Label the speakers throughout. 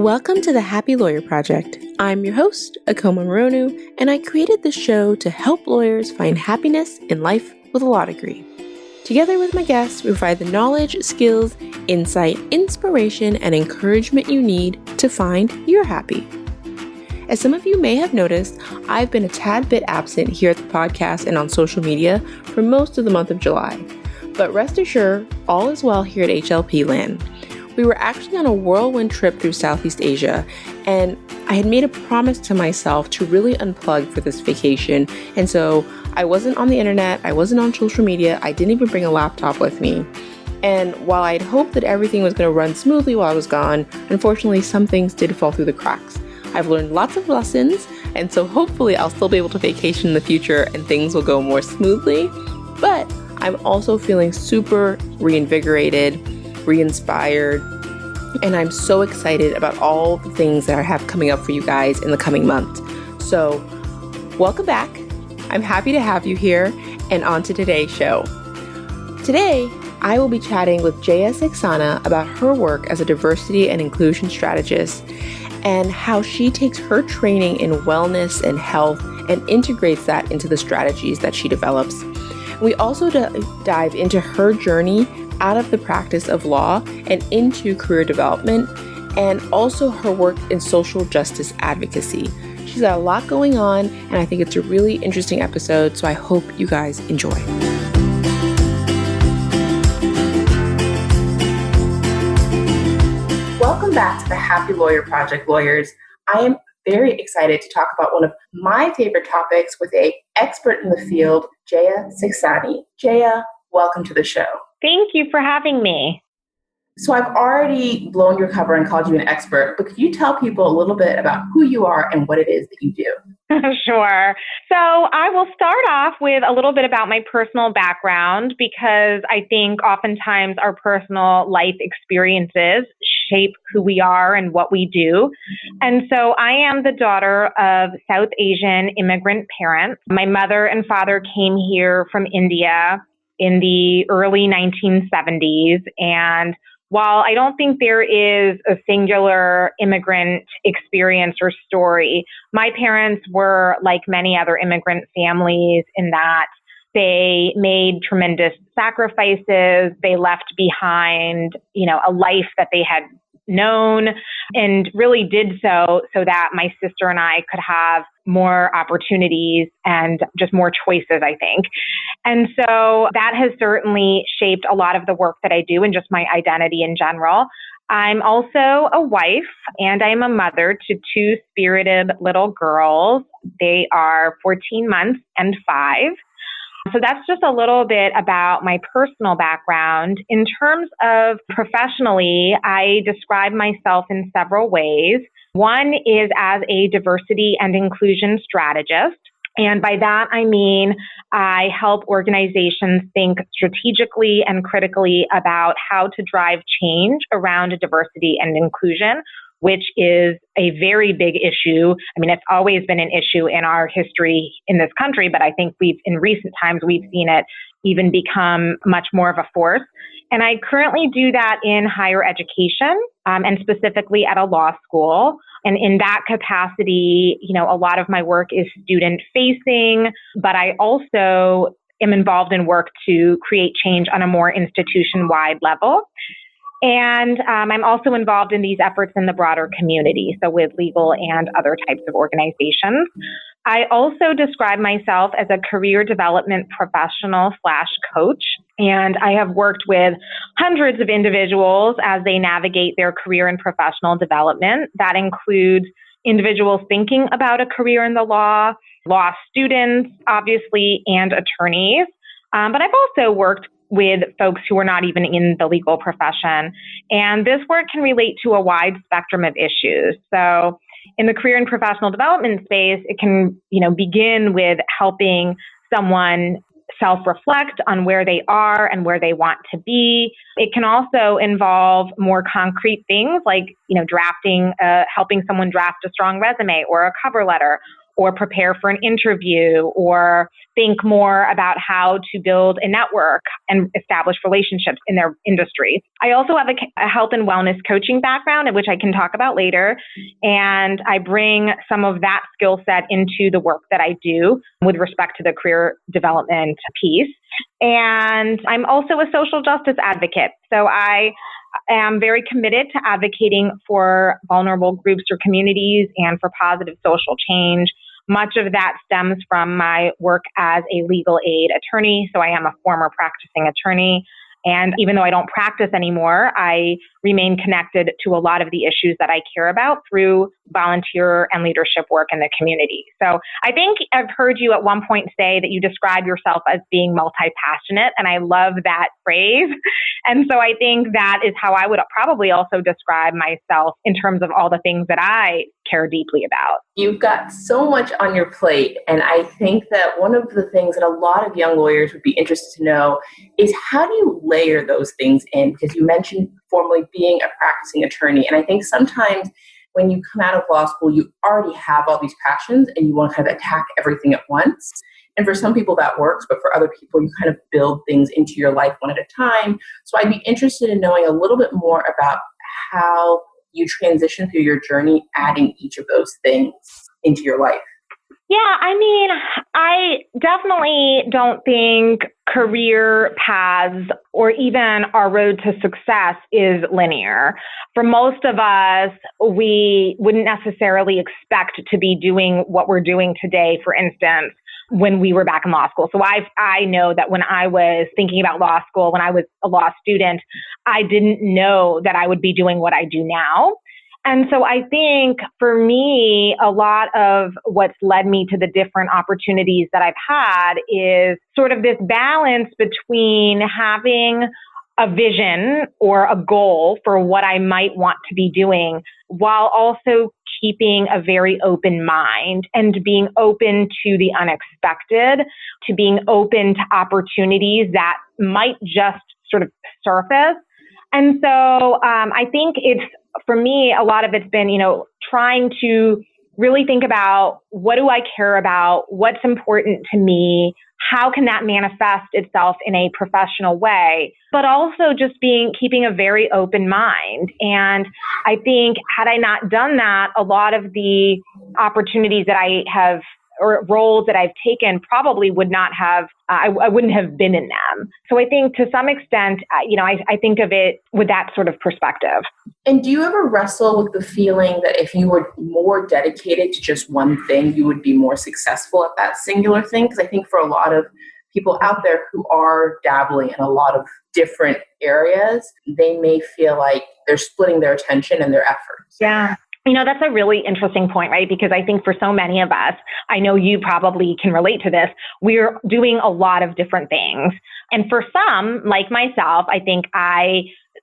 Speaker 1: Welcome to the Happy Lawyer Project. I'm your host, Akoma Moronu, and I created this show to help lawyers find happiness in life with a law degree. Together with my guests, we provide the knowledge, skills, insight, inspiration, and encouragement you need to find your happy. As some of you may have noticed, I've been a tad bit absent here at the podcast and on social media for most of the month of July. But rest assured, all is well here at HLP land. We were actually on a whirlwind trip through Southeast Asia, and I had made a promise to myself to really unplug for this vacation. And so I wasn't on the internet, I wasn't on social media, I didn't even bring a laptop with me. And while I'd hoped that everything was going to run smoothly while I was gone, unfortunately some things did fall through the cracks. I've learned lots of lessons, and so hopefully I'll still be able to vacation in the future and things will go more smoothly. But I'm also feeling super reinvigorated, re-inspired, and I'm so excited about all the things that I have coming up for you guys in the coming month. So welcome back. I'm happy to have you here, and on to today's show. Today, I will be chatting with Jaya Saxena about her work as a diversity and inclusion strategist and how she takes her training in wellness and health and integrates that into the strategies that she develops. We also dive into her journey out of the practice of law and into career development, and also her work in social justice advocacy. She's got a lot going on, and I think it's a really interesting episode, so I hope you guys enjoy. Welcome back to the Happy Lawyer Project, lawyers. I am very excited to talk about one of my favorite topics with an expert in the field, Jaya Saxena. Jaya, welcome to the show.
Speaker 2: Thank you for having me.
Speaker 1: So I've already blown your cover and called you an expert, but could you tell people a little bit about who you are and what it is that you do?
Speaker 2: Sure. So I will start off with a little bit about my personal background, because I think oftentimes our personal life experiences shape who we are and what we do. And so I am the daughter of South Asian immigrant parents. My mother and father came here from India in the early 1970s. And while I don't think there is a singular immigrant experience or story, my parents were like many other immigrant families in that they made tremendous sacrifices. They left behind, a life that they had known, and really did so that my sister and I could have more opportunities and just more choices, I think. And so that has certainly shaped a lot of the work that I do and just my identity in general. I'm also a wife, and I'm a mother to two spirited little girls. They are 14 months and 5. So that's just a little bit about my personal background. In terms of professionally, I describe myself in several ways. One is as a diversity and inclusion strategist. And by that, I mean, I help organizations think strategically and critically about how to drive change around diversity and inclusion, which is a very big issue. I mean, it's always been an issue in our history in this country, but I think in recent times, we've seen it even become much more of a force. And I currently do that in higher education, and specifically at a law school. And in that capacity, a lot of my work is student facing, but I also am involved in work to create change on a more institution-wide level. And I'm also involved in these efforts in the broader community, so with legal and other types of organizations. I also describe myself as a career development professional / coach, and I have worked with hundreds of individuals as they navigate their career and professional development. That includes individuals thinking about a career in the law students, obviously, and attorneys. But I've also worked with folks who are not even in the legal profession. And this work can relate to a wide spectrum of issues. So in the career and professional development space, it can, begin with helping someone self-reflect on where they are and where they want to be. It can also involve more concrete things like, helping someone draft a strong resume or a cover letter, or prepare for an interview or think more about how to build a network and establish relationships in their industry. I also have a health and wellness coaching background, which I can talk about later. And I bring some of that skill set into the work that I do with respect to the career development piece. And I'm also a social justice advocate. So I am very committed to advocating for vulnerable groups or communities and for positive social change. Much of that stems from my work as a legal aid attorney. So I am a former practicing attorney. And even though I don't practice anymore, I remain connected to a lot of the issues that I care about through volunteer and leadership work in the community. So I think I've heard you at one point say that you describe yourself as being multi-passionate, and I love that phrase. And so I think that is how I would probably also describe myself in terms of all the things that I care deeply about.
Speaker 1: You've got so much on your plate, and I think that one of the things that a lot of young lawyers would be interested to know is how do you layer those things in? Because you mentioned formerly being a practicing attorney, and I think sometimes when you come out of law school, you already have all these passions and you want to kind of attack everything at once. And for some people that works, but for other people, you kind of build things into your life one at a time. So I'd be interested in knowing a little bit more about how you transition through your journey, adding each of those things into your life.
Speaker 2: Yeah, I mean, I definitely don't think career paths or even our road to success is linear. For most of us, we wouldn't necessarily expect to be doing what we're doing today, for instance, when we were back in law school. So I know that when I was thinking about law school, when I was a law student, I didn't know that I would be doing what I do now. And so I think for me, a lot of what's led me to the different opportunities that I've had is sort of this balance between having a vision or a goal for what I might want to be doing while also keeping a very open mind and being open to the unexpected, to being open to opportunities that might just sort of surface. And so I think for me, a lot of it's been, trying to really think about what do I care about, what's important to me, how can that manifest itself in a professional way, but also just keeping a very open mind. And I think had I not done that, a lot of the opportunities that I have or roles that I've taken probably would not have, I wouldn't have been in them. So I think to some extent, I think of it with that sort of perspective.
Speaker 1: And do you ever wrestle with the feeling that if you were more dedicated to just one thing, you would be more successful at that singular thing? Because I think for a lot of people out there who are dabbling in a lot of different areas, they may feel like they're splitting their attention and their efforts.
Speaker 2: Yeah. That's a really interesting point, right? Because I think for so many of us, I know you probably can relate to this, we're doing a lot of different things. And for some, like myself, I think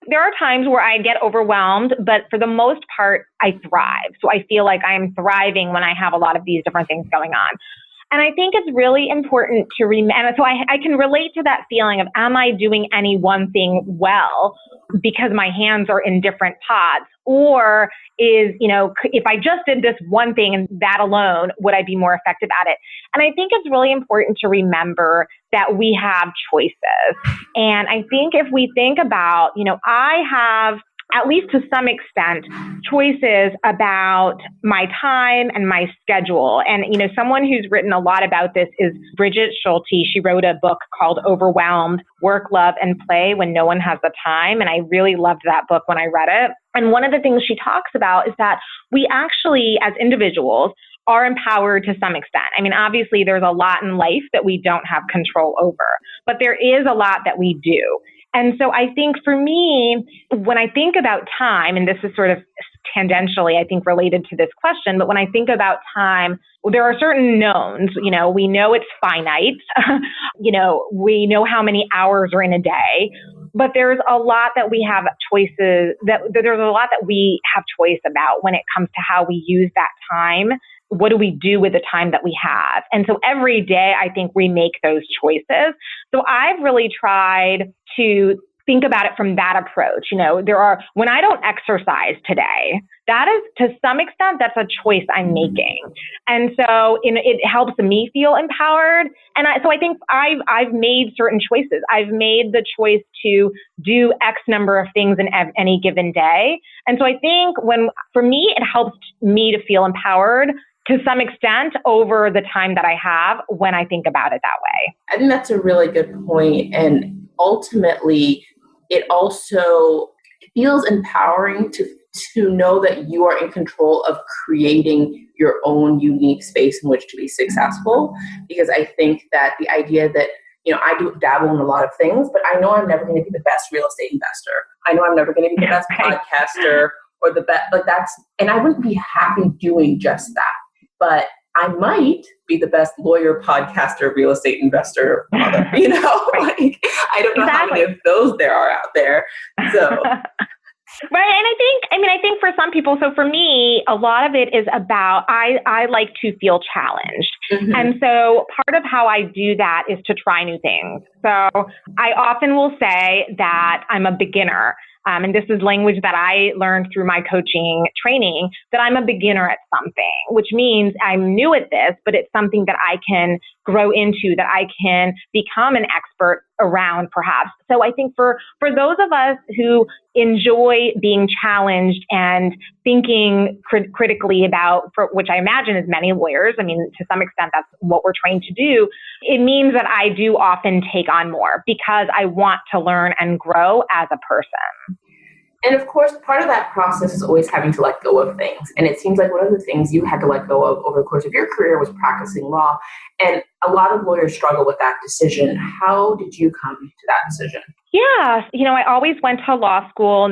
Speaker 2: there are times where I get overwhelmed, but for the most part, I thrive. So I feel like I'm thriving when I have a lot of these different things going on. And I think it's really important to remember. So I can relate to that feeling of, am I doing any one thing well because my hands are in different pots? Or if I just did this one thing and that alone, would I be more effective at it? And I think it's really important to remember that we have choices. And I think if we think about, I have, at least to some extent, choices about my time and my schedule. And, someone who's written a lot about this is Bridget Schulte. She wrote a book called Overwhelmed: Work, Love, and Play When No One Has the Time. And I really loved that book when I read it. And one of the things she talks about is that we actually, as individuals, are empowered to some extent. I mean, obviously, there's a lot in life that we don't have control over, but there is a lot that we do. And so I think for me, when I think about time, and this is sort of tangentially, I think, related to this question, but when I think about time, there are certain knowns. We know it's finite. We know how many hours are in a day, but there's a lot that we have choices, there's a lot that we have choice about when it comes to how we use that time. What do we do with the time that we have? And so every day, I think we make those choices. So I've really tried to think about it from that approach. When I don't exercise today, that is, to some extent, that's a choice I'm making. And so it helps me feel empowered. And so I think I've made certain choices. I've made the choice to do X number of things in any given day. And so I think for me, it helps me to feel empowered to some extent over the time that I have when I think about it that way.
Speaker 1: I think that's a really good point. And ultimately, it also feels empowering to know that you are in control of creating your own unique space in which to be successful. Because I think that the idea that, I do dabble in a lot of things, but I know I'm never going to be the best real estate investor. I know I'm never going to be the best podcaster or the best, and I wouldn't be happy doing just that. But I might be the best lawyer, podcaster, real estate investor, mother, I don't know how many of those there are out there. So.
Speaker 2: Right. And I think for some people, so for me, a lot of it is about, I like to feel challenged. Mm-hmm. And so part of how I do that is to try new things. So I often will say that I'm a beginner. And this is language that I learned through my coaching training, that I'm a beginner at something, which means I'm new at this, but it's something that I can grow into, that I can become an expert around perhaps. So I think for those of us who enjoy being challenged and thinking critically about, which I imagine is many lawyers, to some extent, that's what we're trained to do. It means that I do often take on more because I want to learn and grow as a person.
Speaker 1: And of course, part of that process is always having to let go of things. And it seems like one of the things you had to let go of over the course of your career was practicing law. And a lot of lawyers struggle with that decision. How did you come to that decision?
Speaker 2: Yeah. I always went to law school.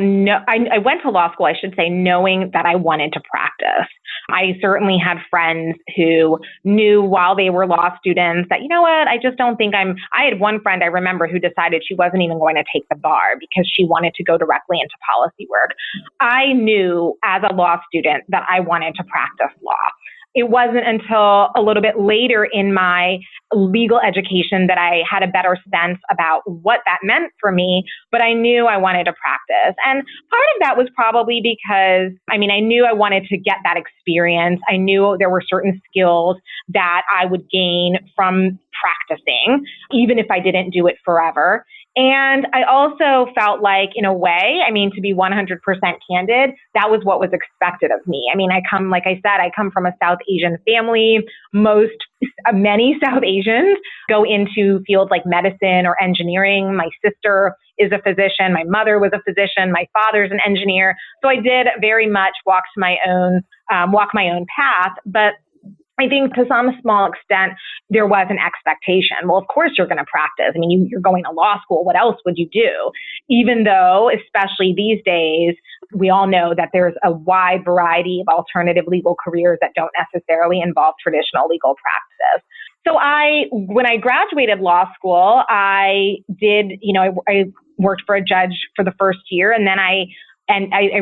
Speaker 2: I went to law school, I should say, knowing that I wanted to practice. I certainly had friends who knew while they were law students that, I just don't think I had one friend I remember who decided she wasn't even going to take the bar because she wanted to go directly into policy work. I knew as a law student that I wanted to practice law. It wasn't until a little bit later in my legal education that I had a better sense about what that meant for me, but I knew I wanted to practice. And part of that was probably because, I knew I wanted to get that experience. I knew there were certain skills that I would gain from practicing, even if I didn't do it forever. And I also felt like, in a way, to be 100% candid, that was what was expected of me. I come from a South Asian family. Many South Asians go into fields like medicine or engineering. My sister is a physician. My mother was a physician. My father's an engineer. So I did very much walk my own path. But I think to some small extent, there was an expectation. Well, of course you're going to practice. You're going to law school. What else would you do? Even though, especially these days, we all know that there's a wide variety of alternative legal careers that don't necessarily involve traditional legal practice. So when I graduated law school, I worked for a judge for the first year, and then I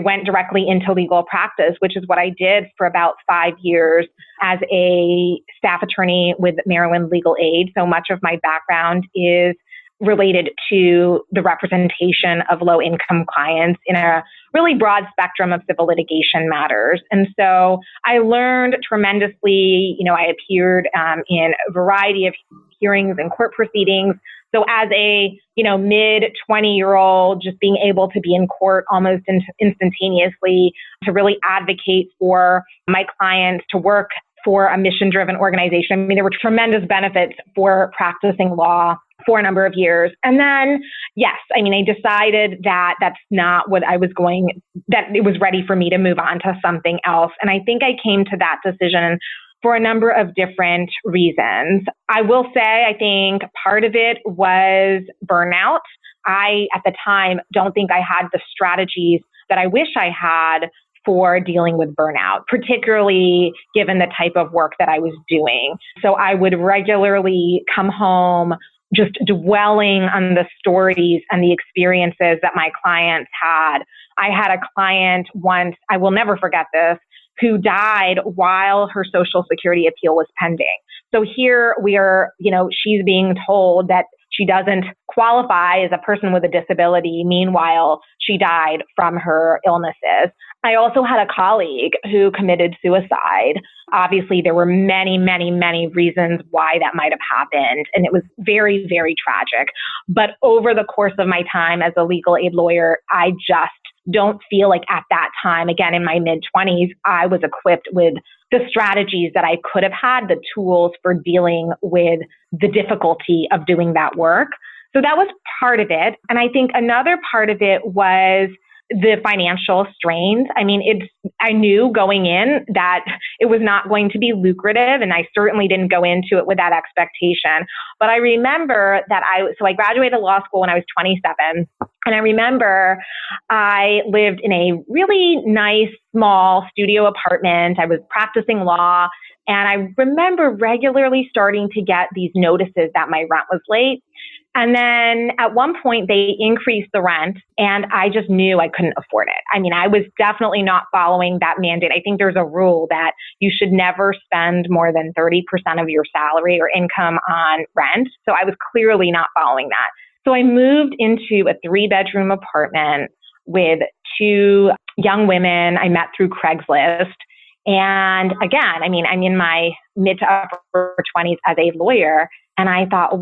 Speaker 2: went directly into legal practice, which is what I did for about 5 years as a staff attorney with Maryland Legal Aid. So much of my background is related to the representation of low-income clients in a really broad spectrum of civil litigation matters. And so I learned tremendously. I appeared in a variety of hearings and court proceedings. So as a, mid-20-year-old, just being able to be in court almost instantaneously, to really advocate for my clients, to work for a mission-driven organization. There were tremendous benefits for practicing law for a number of years. And then, yes, I decided that that's not what that it was ready for me to move on to something else. And I think I came to that decision for a number of different reasons. I will say, I think part of it was burnout. I, at the time, don't think I had the strategies that I wish I had for dealing with burnout, particularly given the type of work that I was doing. So I would regularly come home just dwelling on the stories and the experiences that my clients had. I had a client once, I will never forget this, who died while her Social Security appeal was pending. So here we are, she's being told that she doesn't qualify as a person with a disability. Meanwhile, she died from her illnesses. I also had a colleague who committed suicide. Obviously, there were many, many, many reasons why that might have happened, and it was very, very tragic. But over the course of my time as a legal aid lawyer, I just don't feel like at that time, again, in my mid-20s, I was equipped with the strategies that I could have had, the tools for dealing with the difficulty of doing that work. So that was part of it. And I think another part of it was the financial strains. I mean, I knew going in that it was not going to be lucrative, and I certainly didn't go into it with that expectation. But I remember that I graduated law school when I was 27, and I remember I lived in a really nice, small studio apartment. I was practicing law, and I remember regularly starting to get these notices that my rent was late. And then at one point they increased the rent, and I just knew I couldn't afford it. I mean, I was definitely not following that mandate. I think there's a rule that you should never spend more than 30% of your salary or income on rent. So I was clearly not following that. So I moved into a 3-bedroom apartment with 2 young women I met through Craigslist. And again, I mean, I'm in my mid to upper 20s as a lawyer. And I thought,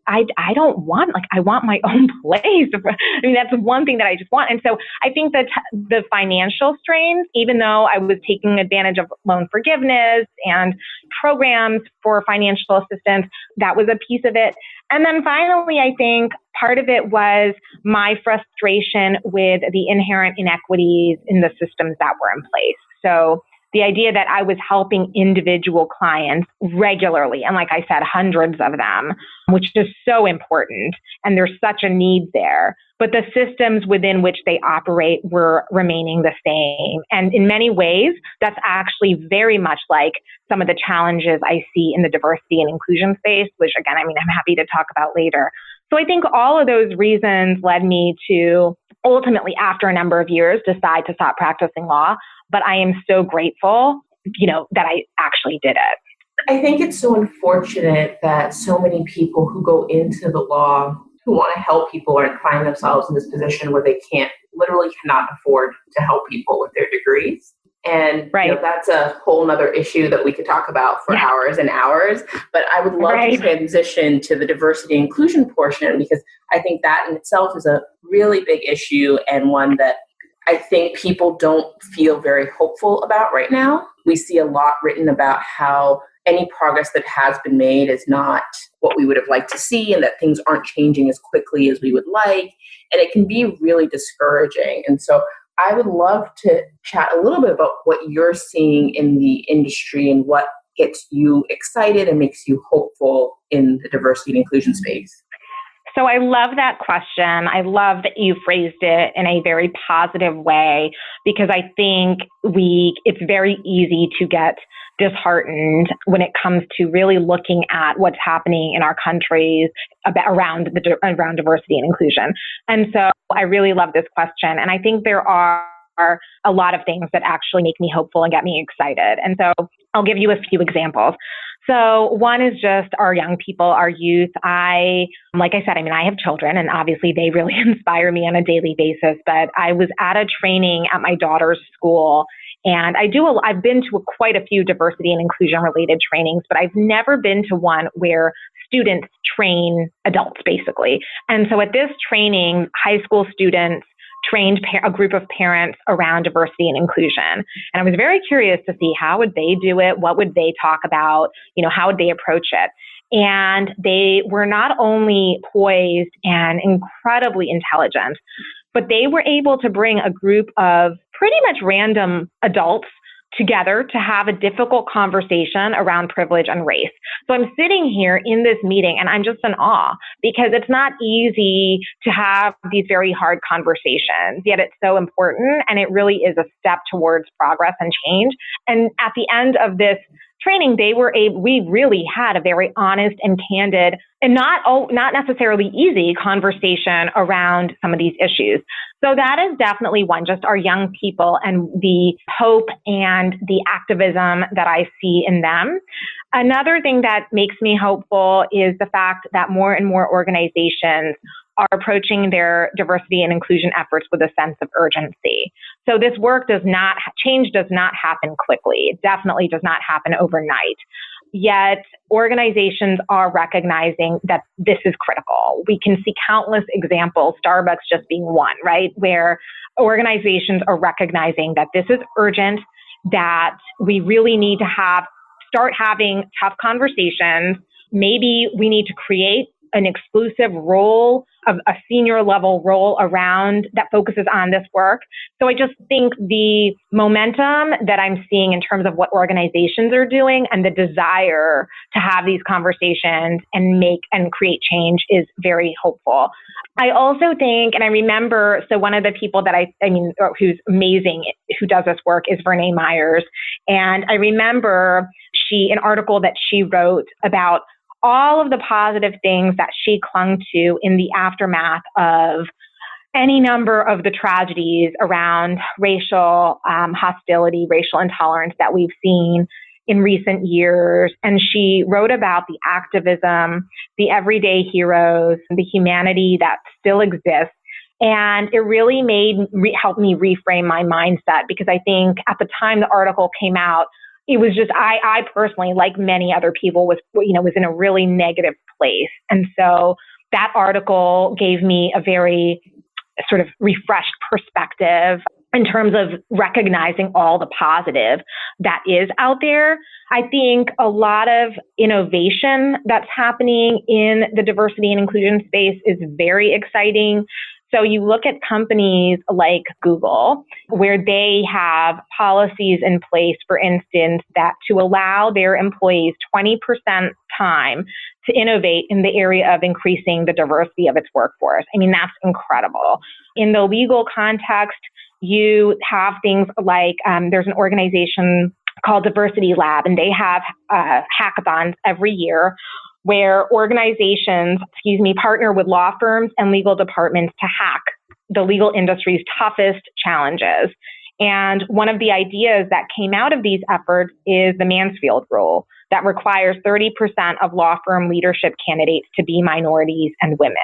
Speaker 2: I don't want, I want my own place. I mean, that's one thing that I just want. And so I think that the financial strains, even though I was taking advantage of loan forgiveness and programs for financial assistance, that was a piece of it. And then finally, I think part of it was my frustration with the inherent inequities in the systems that were in place. So the idea that I was helping individual clients regularly, and like I said, hundreds of them, which is so important, and there's such a need there. But the systems within which they operate were remaining the same. And in many ways, that's actually very much like some of the challenges I see in the diversity and inclusion space, which again, I mean, I'm happy to talk about later. So I think all of those reasons led me to ultimately, after a number of years, decide to stop practicing law. But I am so grateful, that I actually did it.
Speaker 1: I think it's so unfortunate that so many people who go into the law, who want to help people, are find themselves in this position where they literally cannot afford to help people with their degrees. And
Speaker 2: right.
Speaker 1: That's a whole nother issue that we could talk about for hours and hours. But I would love to transition to the diversity and inclusion portion, because I think that in itself is a really big issue, and one that I think people don't feel very hopeful about right now. We see a lot written about how any progress that has been made is not what we would have liked to see, and that things aren't changing as quickly as we would like. And it can be really discouraging. And so I would love to chat a little bit about what you're seeing in the industry and what gets you excited and makes you hopeful in the diversity and inclusion space.
Speaker 2: So I love that question. I love that you phrased it in a very positive way, because I think it's very easy to get disheartened when it comes to really looking at what's happening in our countries around diversity and inclusion. And so I really love this question. And I think there are a lot of things that actually make me hopeful and get me excited. And so I'll give you a few examples. So one is just our young people, our youth. Like I said, I have children, and obviously they really inspire me on a daily basis. But I was at a training at my daughter's school, and I've been to quite a few diversity and inclusion related trainings, but I've never been to one where students train adults, basically. And so at this training, high school students trained a group of parents around diversity and inclusion. And I was very curious to see how would they do it? What would they talk about? How would they approach it? And they were not only poised and incredibly intelligent, but they were able to bring a group of pretty much random adults together to have a difficult conversation around privilege and race. So I'm sitting here in this meeting and I'm just in awe, because it's not easy to have these very hard conversations, yet it's so important, and it really is a step towards progress and change. And at the end of this training, we really had a very honest and candid and not necessarily easy conversation around some of these issues. So that is definitely one, just our young people and the hope and the activism that I see in them. Another thing that makes me hopeful is the fact that more and more organizations are approaching their diversity and inclusion efforts with a sense of urgency. So this change does not happen quickly. It definitely does not happen overnight. Yet organizations are recognizing that this is critical. We can see countless examples, Starbucks just being one, right? Where organizations are recognizing that this is urgent, that we really need to start having tough conversations. Maybe we need to create an exclusive role, of a senior level role around that focuses on this work. So I just think the momentum that I'm seeing in terms of what organizations are doing and the desire to have these conversations and make and create change is very hopeful. I also think, and I remember, so one of the people that who's amazing, who does this work is Vernee Myers. And I remember an article that she wrote about all of the positive things that she clung to in the aftermath of any number of the tragedies around racial hostility, racial intolerance that we've seen in recent years. And she wrote about the activism, the everyday heroes, the humanity that still exists. And it really helped me reframe my mindset, because I think at the time the article came out, it was just, I personally, like many other people, was in a really negative place. And so that article gave me a very sort of refreshed perspective in terms of recognizing all the positive that is out there. I think a lot of innovation that's happening in the diversity and inclusion space is very exciting. So you look at companies like Google, where they have policies in place, for instance, that to allow their employees 20% time to innovate in the area of increasing the diversity of its workforce. I mean, that's incredible. In the legal context, you have things like there's an organization called Diversity Lab, and they have hackathons every year where organizations, partner with law firms and legal departments to hack the legal industry's toughest challenges. And one of the ideas that came out of these efforts is the Mansfield Rule, that requires 30% of law firm leadership candidates to be minorities and women.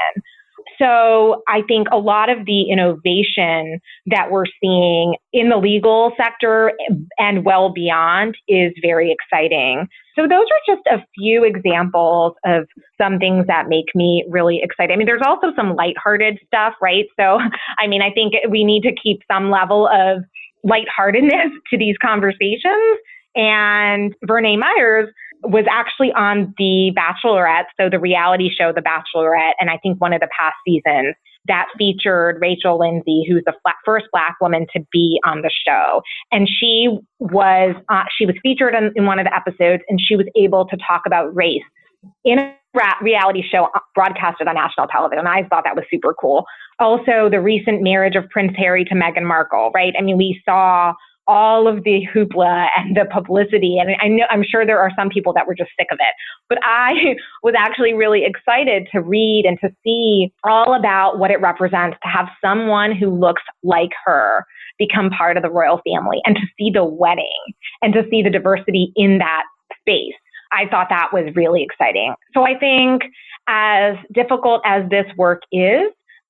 Speaker 2: So I think a lot of the innovation that we're seeing in the legal sector and well beyond is very exciting. So those are just a few examples of some things that make me really excited. I mean, there's also some lighthearted stuff, right? So, I think we need to keep some level of lightheartedness to these conversations. And Vernee Myers was actually on The Bachelorette, so the reality show The Bachelorette, and I think one of the past seasons that featured Rachel Lindsay, who's the first Black woman to be on the show. And she was featured in one of the episodes, and she was able to talk about race in a reality show broadcasted on national television. I thought that was super cool. Also, the recent marriage of Prince Harry to Meghan Markle, right? I mean, we saw all of the hoopla and the publicity. And I'm sure there are some people that were just sick of it. But I was actually really excited to read and to see all about what it represents to have someone who looks like her become part of the royal family, and to see the wedding and to see the diversity in that space. I thought that was really exciting. So I think as difficult as this work is,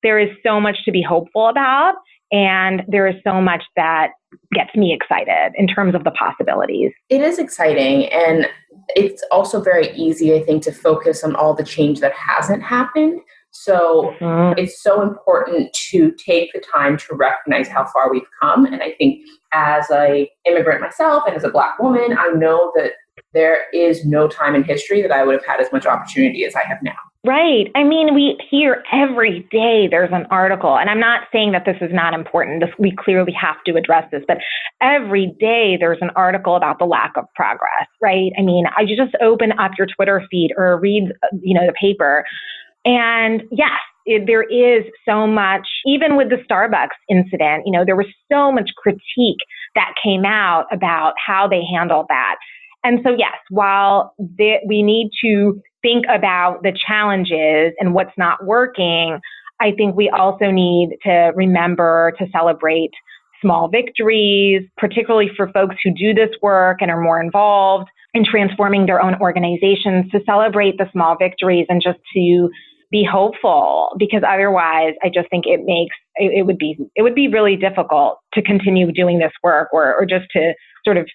Speaker 2: there is so much to be hopeful about. And there is so much that gets me excited in terms of the possibilities.
Speaker 1: It is exciting. And it's also very easy, I think, to focus on all the change that hasn't happened. So it's so important to take the time to recognize how far we've come. And I think as an immigrant myself and as a Black woman, I know that there is no time in history that I would have had as much opportunity as I have now.
Speaker 2: Right. I mean, we hear every day there's an article, and I'm not saying that this is not important. We clearly have to address this, but every day there's an article about the lack of progress, right? I mean, you just open up your Twitter feed or read, the paper, and yes, there is so much, even with the Starbucks incident, there was so much critique that came out about how they handled that. And so, yes, while we need to think about the challenges and what's not working, I think we also need to remember to celebrate small victories, particularly for folks who do this work and are more involved in transforming their own organizations, to celebrate the small victories and just to be hopeful, because otherwise I just think it would be really difficult to continue doing this work or just to sort of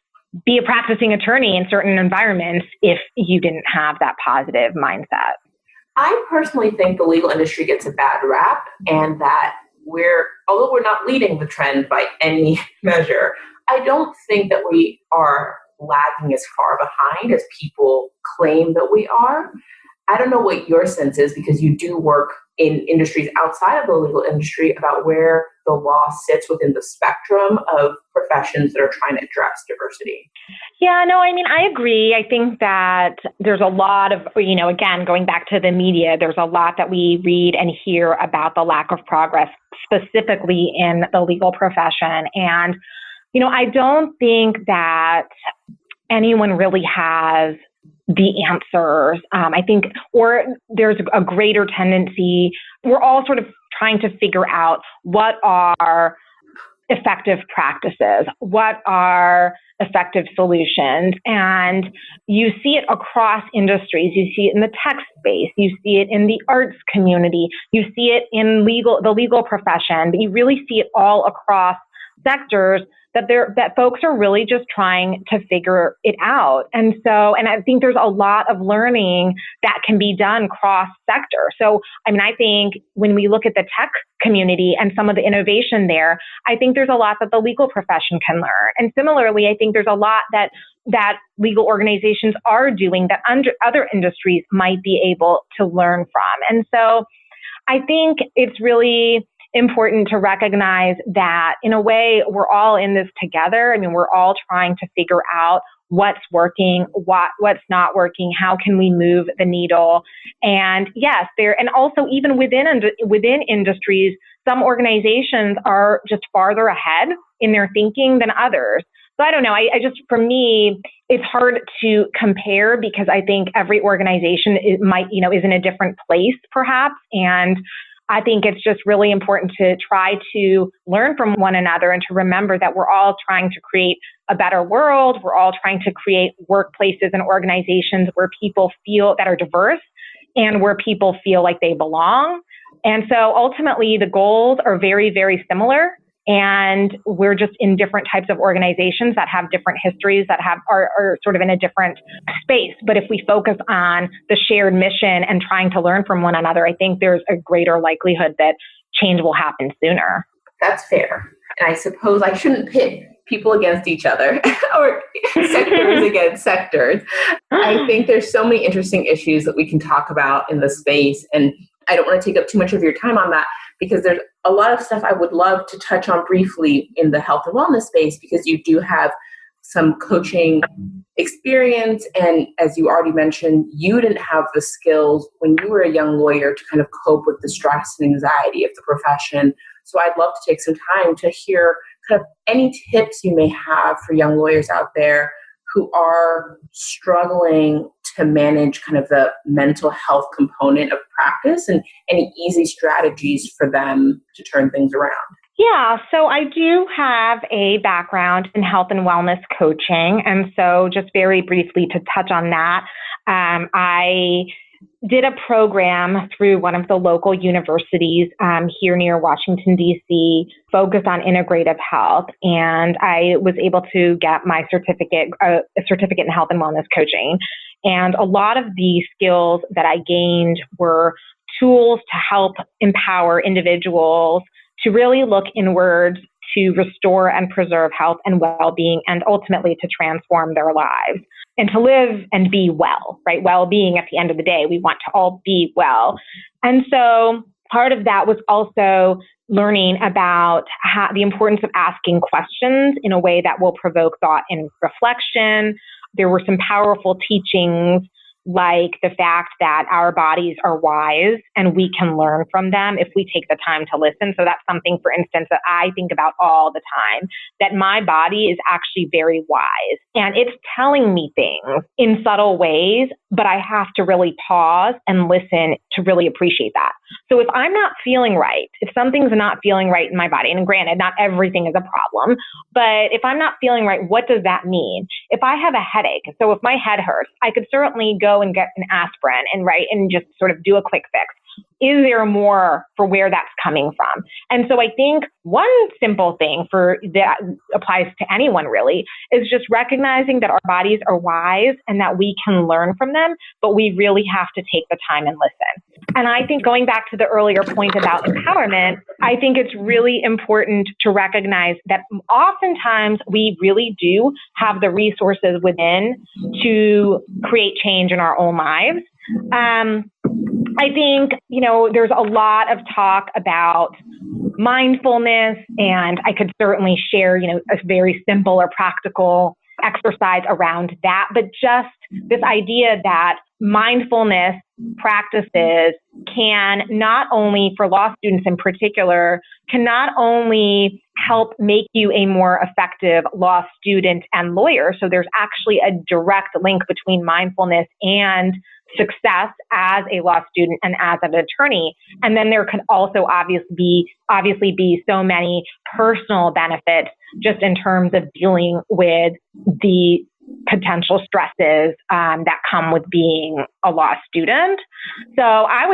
Speaker 2: be a practicing attorney in certain environments if you didn't have that positive mindset.
Speaker 1: I personally think the legal industry gets a bad rap, and that although we're not leading the trend by any measure, I don't think that we are lagging as far behind as people claim that we are. I don't know what your sense is, because you do work in industries outside of the legal industry, about where the law sits within the spectrum of professions that are trying to address diversity.
Speaker 2: Yeah, no, I mean, I agree. I think that there's a lot of, again, going back to the media, there's a lot that we read and hear about the lack of progress, specifically in the legal profession. And, I don't think that anyone really has the answers. I think, or there's a greater tendency, we're all sort of trying to figure out what are effective practices, what are effective solutions. And you see it across industries. You see it in the tech space. You see it in the arts community. You see it in the legal profession, but you really see it all across sectors that folks are really just trying to figure it out. And I think there's a lot of learning that can be done cross sector. So, I mean, I think when we look at the tech community and some of the innovation there, I think there's a lot that the legal profession can learn. And similarly, I think there's a lot that legal organizations are doing that other industries might be able to learn from. And so I think it's really important to recognize that in a way, we're all in this together. I mean, we're all trying to figure out what's working, what's not working, how can we move the needle. And yes, and also even within industries, some organizations are just farther ahead in their thinking than others. So I don't know. I just, for me, it's hard to compare, because I think every organization is in a different place perhaps. And I think it's just really important to try to learn from one another and to remember that we're all trying to create a better world. We're all trying to create workplaces and organizations where people feel that are diverse and where people feel like they belong. And so ultimately the goals are very, very similar. And we're just in different types of organizations that have different histories, that are sort of in a different space. But if we focus on the shared mission and trying to learn from one another, I think there's a greater likelihood that change will happen sooner.
Speaker 1: That's fair. And I suppose I shouldn't pit people against each other or sectors against sectors. I think there's so many interesting issues that we can talk about in the space. And I don't want to take up too much of your time on that, because there's a lot of stuff I would love to touch on briefly in the health and wellness space, because you do have some coaching experience. And as you already mentioned, you didn't have the skills when you were a young lawyer to kind of cope with the stress and anxiety of the profession. So I'd love to take some time to hear kind of any tips you may have for young lawyers out there who are struggling to manage kind of the mental health component of practice, and any easy strategies for them to turn things around.
Speaker 2: Yeah, so I do have a background in health and wellness coaching. And so just very briefly to touch on that, I did a program through one of the local universities here near Washington, D.C., focused on integrative health. And I was able to get my certificate, a certificate in health and wellness coaching. And a lot of the skills that I gained were tools to help empower individuals to really look inward, to restore and preserve health and well-being, and ultimately to transform their lives and to live and be well, right? Well-being at the end of the day, we want to all be well. And so part of that was also learning about the importance of asking questions in a way that will provoke thought and reflection. There were some powerful teachings, like the fact that our bodies are wise and we can learn from them if we take the time to listen. So that's something, for instance, that I think about all the time, that my body is actually very wise and it's telling me things in subtle ways, but I have to really pause and listen to really appreciate that. So if I'm not feeling right, if something's not feeling right in my body, and granted, not everything is a problem, but if I'm not feeling right, what does that mean? If I have a headache, so if my head hurts, I could certainly go and get an aspirin and just sort of do a quick fix. is there more for where that's coming from? And so I think one simple thing for that applies to anyone really is just recognizing that our bodies are wise and that we can learn from them, but we really have to take the time and listen. And I think going back to the earlier point about empowerment, I think it's really important to recognize that oftentimes we really do have the resources within to create change in our own lives. I think, there's a lot of talk about mindfulness, and I could certainly share, a very simple or practical exercise around that, but just this idea that mindfulness practices can not only, for law students in particular, can not only help make you a more effective law student and lawyer. So there's actually a direct link between mindfulness and success as a law student and as an attorney. And then there can also obviously be so many personal benefits just in terms of dealing with the potential stresses that come with being a law student. So I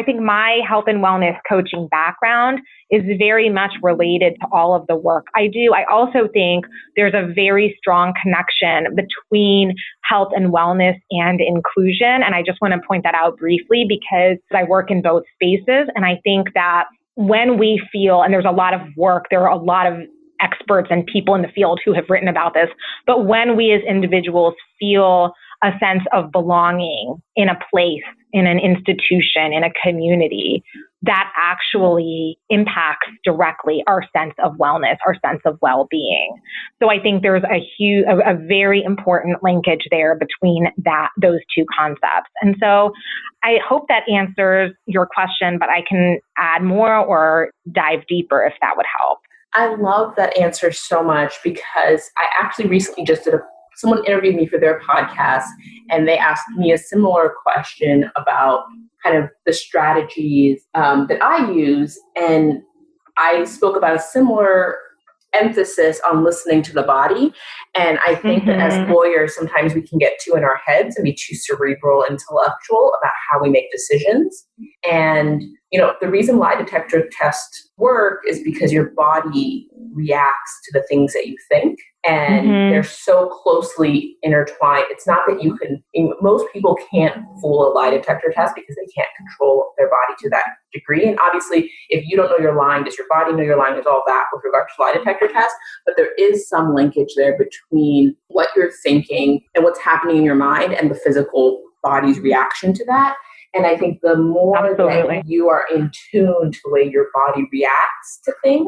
Speaker 2: think my health and wellness coaching background is very much related to all of the work I do. I also think there's a very strong connection between health and wellness and inclusion. And I just want to point that out briefly because I work in both spaces. And I think that when we feel, and there's a lot of work, there are a lot of experts and people in the field who have written about this, but when we as individuals feel a sense of belonging in a place, in an institution, in a community, that actually impacts directly our sense of wellness, our sense of well-being. So I think there's a very important linkage there between those two concepts. And so I hope that answers your question, but I can add more or dive deeper if that would help.
Speaker 1: I love that answer so much because I actually recently just someone interviewed me for their podcast and they asked me a similar question about kind of the strategies that I use. And I spoke about a similar emphasis on listening to the body. And I think that as lawyers, sometimes we can get too in our heads and be too cerebral, intellectual about how we make decisions. And, the reason lie detector tests work is because your body reacts to the things that you think. And they're so closely intertwined. It's not that most people can't fool a lie detector test because they can't control their body to that degree. And obviously, if you don't know you're lying, does your body know you're lying? Is all that with regard to lie detector tests. But there is some linkage there between what you're thinking and what's happening in your mind and the physical body's reaction to that. And I think the more that you are in tune to the way your body reacts to things,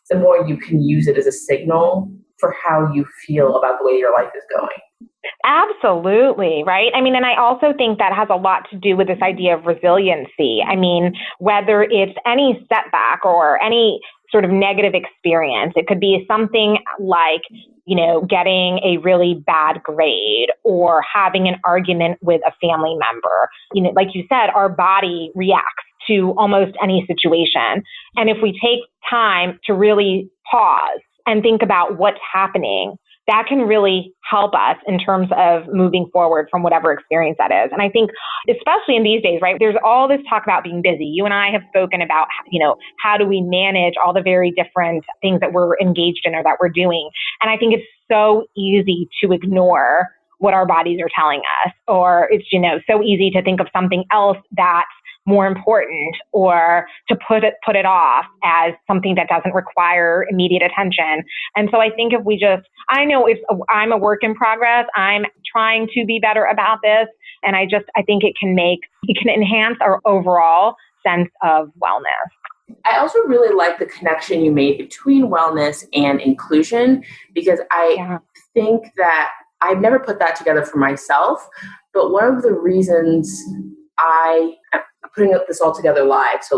Speaker 1: the more you can use it as a signal for how you feel about the way your life is going.
Speaker 2: Absolutely, right? And I also think that has a lot to do with this idea of resiliency. Whether it's any setback or any sort of negative experience, it could be something like, getting a really bad grade or having an argument with a family member. Like you said, our body reacts to almost any situation. And if we take time to really pause and think about what's happening, that can really help us in terms of moving forward from whatever experience that is. And I think, especially in these days, right, there's all this talk about being busy. You and I have spoken about, how do we manage all the very different things that we're engaged in or that we're doing. And I think it's so easy to ignore what our bodies are telling us, or it's, so easy to think of something else that's more important or to put it off as something that doesn't require immediate attention. And so I think I know if I'm a work in progress, I'm trying to be better about this. And I think it can enhance our overall sense of wellness.
Speaker 1: I also really like the connection you made between wellness and inclusion, because I think that I've never put that together for myself. But one of the reasons I'm putting this all together live, so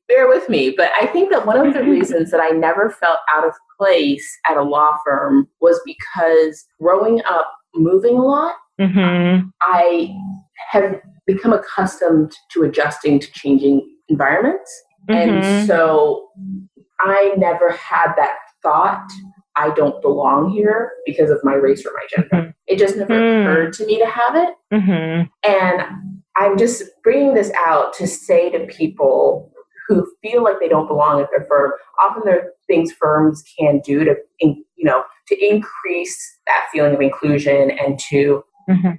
Speaker 1: bear with me. But I think that one of the reasons that I never felt out of place at a law firm was because growing up moving a lot, I have become accustomed to adjusting to changing environments. And so I never had that thought, I don't belong here because of my race or my gender. It just never occurred to me to have it. And I'm just bringing this out to say to people who feel like they don't belong at their firm, often there are things firms can do to, to increase that feeling of inclusion and to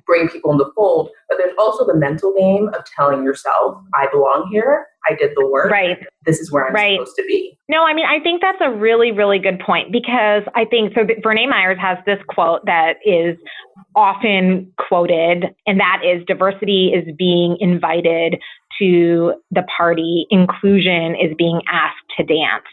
Speaker 1: bring people in the fold. But there's also the mental game of telling yourself, I belong here. I did the work.
Speaker 2: Right.
Speaker 1: This is where I'm supposed to be.
Speaker 2: No, I mean, I think that's a really, really good point, because I think, so Brene Myers has this quote that is often quoted, and that is, diversity is being invited to the party, inclusion is being asked to dance.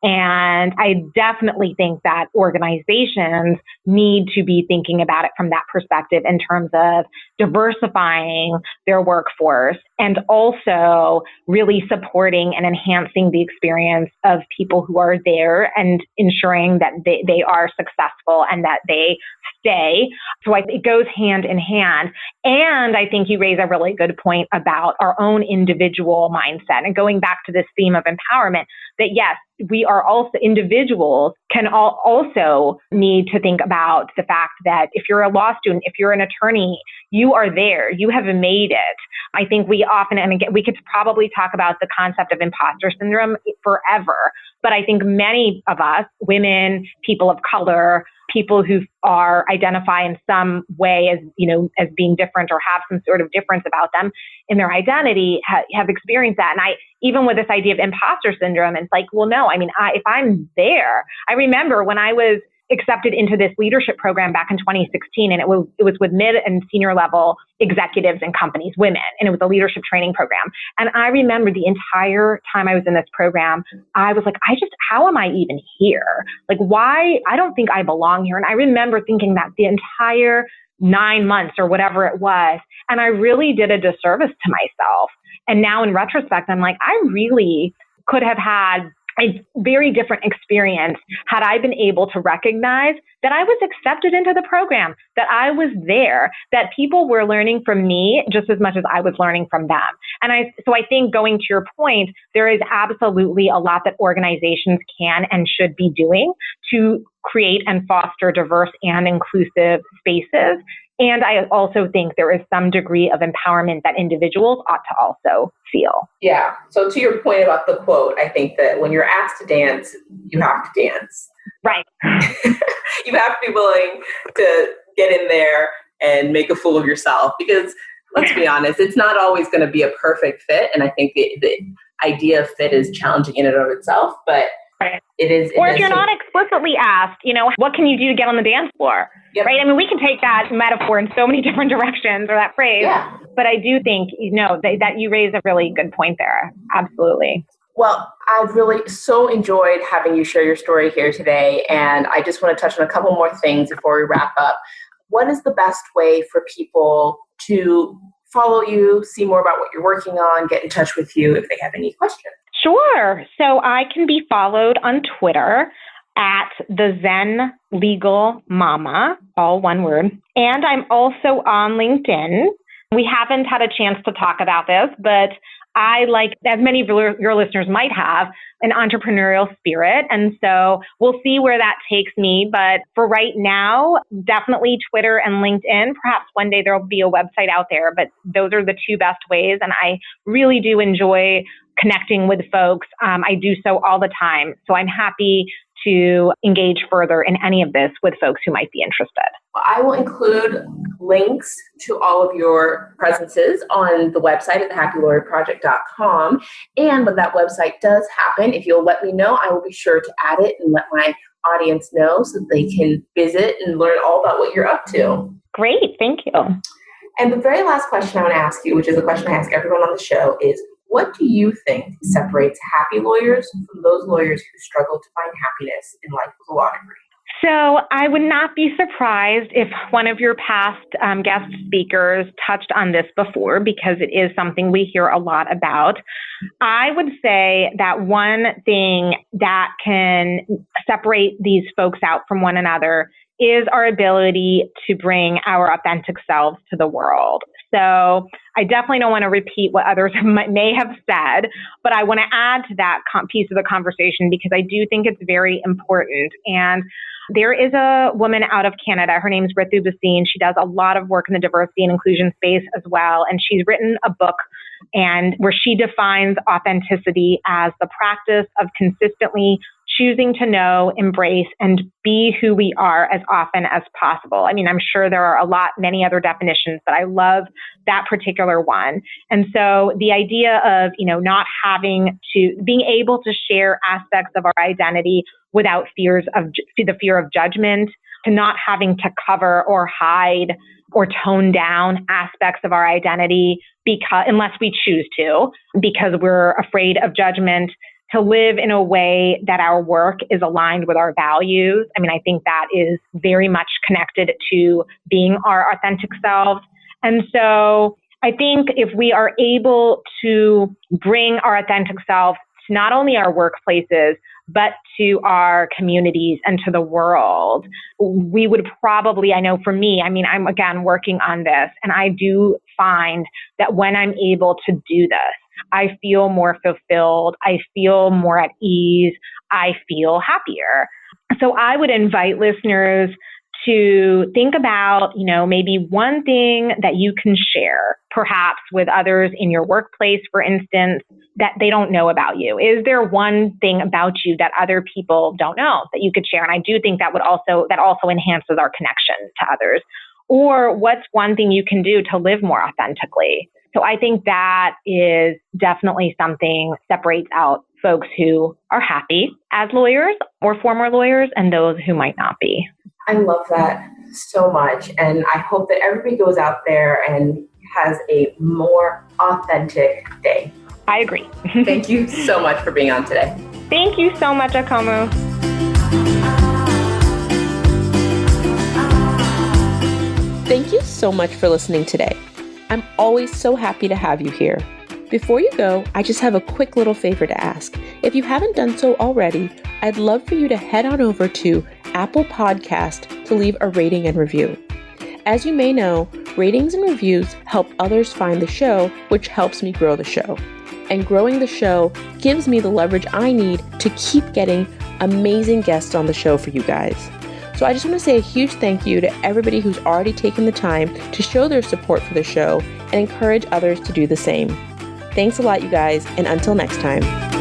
Speaker 2: And I definitely think that organizations need to be thinking about it from that perspective in terms of diversifying their workforce and also really supporting and enhancing the experience of people who are there and ensuring that they are successful and that they stay. So it goes hand in hand. And I think you raise a really good point about our own individual mindset, and going back to this theme of empowerment, that yes, we are also, individuals can also need to think about the fact that if you're a law student, if you're an attorney, you are there, you have made it. I think we often, and again, we could probably talk about the concept of imposter syndrome forever, but I think many of us, women, people of color, people who are identify in some way as, as being different or have some sort of difference about them in their identity, have experienced that. And even with this idea of imposter syndrome, it's like, well, no, I mean, if I'm there, I remember when I was accepted into this leadership program back in 2016, and it was with mid and senior level executives and companies, women, and it was a leadership training program. And I remember the entire time I was in this program, I was like, how am I even here? Like, why? I don't think I belong here. And I remember thinking that the entire 9 months or whatever it was, and I really did a disservice to myself. And now in retrospect, I'm like, I really could have had a very different experience had I been able to recognize that I was accepted into the program, that I was there, that people were learning from me just as much as I was learning from them. And so I think, going to your point, there is absolutely a lot that organizations can and should be doing to create and foster diverse and inclusive spaces. And I also think there is some degree of empowerment that individuals ought to also feel.
Speaker 1: Yeah. So to your point about the quote, I think that when you're asked to dance, you have to dance.
Speaker 2: Right.
Speaker 1: You have to be willing to get in there and make a fool of yourself, because let's be honest, it's not always going to be a perfect fit. And I think the idea of fit is challenging in and of itself, but it is.
Speaker 2: Or if you're not explicitly asked, what can you do to get on the dance floor? Yep. Right? I mean, we can take that metaphor in so many different directions, or that phrase. Yeah. But I do think, that you raise a really good point there. Absolutely.
Speaker 1: Well, I've really so enjoyed having you share your story here today. And I just want to touch on a couple more things before we wrap up. What is the best way for people to follow you, see more about what you're working on, get in touch with you if they have any questions?
Speaker 2: Sure. So I can be followed on Twitter at the Zen Legal Mama, all one word. And I'm also on LinkedIn. We haven't had a chance to talk about this, but I, like as many of your listeners might have, an entrepreneurial spirit. And so we'll see where that takes me. But for right now, definitely Twitter and LinkedIn. Perhaps one day there'll be a website out there, but those are the two best ways. And I really do enjoy connecting with folks. I do so all the time. So I'm happy to engage further in any of this with folks who might be interested.
Speaker 1: Well, I will include links to all of your presences on the website at thehappylawyerproject.com. And when that website does happen, if you'll let me know, I will be sure to add it and let my audience know so that they can visit and learn all about what you're up to.
Speaker 2: Great. Thank you.
Speaker 1: And the very last question I want to ask you, which is a question I ask everyone on the show, is what do you think separates happy lawyers from those lawyers who struggle to find happiness in life with a law degree?
Speaker 2: So I would not be surprised if one of your past guest speakers touched on this before, because it is something we hear a lot about. I would say that one thing that can separate these folks out from one another is our ability to bring our authentic selves to the world. So I definitely don't want to repeat what others may have said, but I want to add to that piece of the conversation because I do think it's very important. And There is a woman out of Canada. Her name's Ritu Basine. She does a lot of work in the diversity and inclusion space as well. And she's written a book and where she defines authenticity as the practice of consistently choosing to know, embrace, and be who we are as often as possible. I mean, I'm sure there are many other definitions, but I love that particular one. And so the idea of, being able to share aspects of our identity without the fear of judgment, to not having to cover or hide or tone down aspects of our identity unless we choose to, because we're afraid of judgment, to live in a way that our work is aligned with our values. I mean, I think that is very much connected to being our authentic selves. And so I think if we are able to bring our authentic selves to not only our workplaces, but to our communities and to the world, we would probably, I know for me, I mean, I'm again working on this, and I do find that when I'm able to do this, I feel more fulfilled. I feel more at ease. I feel happier. So I would invite listeners to think about, maybe one thing that you can share, perhaps with others in your workplace, for instance, that they don't know about you. Is there one thing about you that other people don't know that you could share? And I do think that also enhances our connection to others. Or what's one thing you can do to live more authentically? So I think that is definitely something separates out folks who are happy as lawyers or former lawyers and those who might not be.
Speaker 1: I love that so much. And I hope that everybody goes out there and has a more authentic day.
Speaker 2: I agree.
Speaker 1: Thank you so much for being on today.
Speaker 2: Thank you so much, Akomu.
Speaker 1: Thank you so much for listening today. I'm always so happy to have you here. Before you go, I just have a quick little favor to ask. If you haven't done so already, I'd love for you to head on over to Apple Podcast to leave a rating and review. As you may know, ratings and reviews help others find the show, which helps me grow the show. And growing the show gives me the leverage I need to keep getting amazing guests on the show for you guys. So I just want to say a huge thank you to everybody who's already taken the time to show their support for the show and encourage others to do the same. Thanks a lot, you guys, and until next time.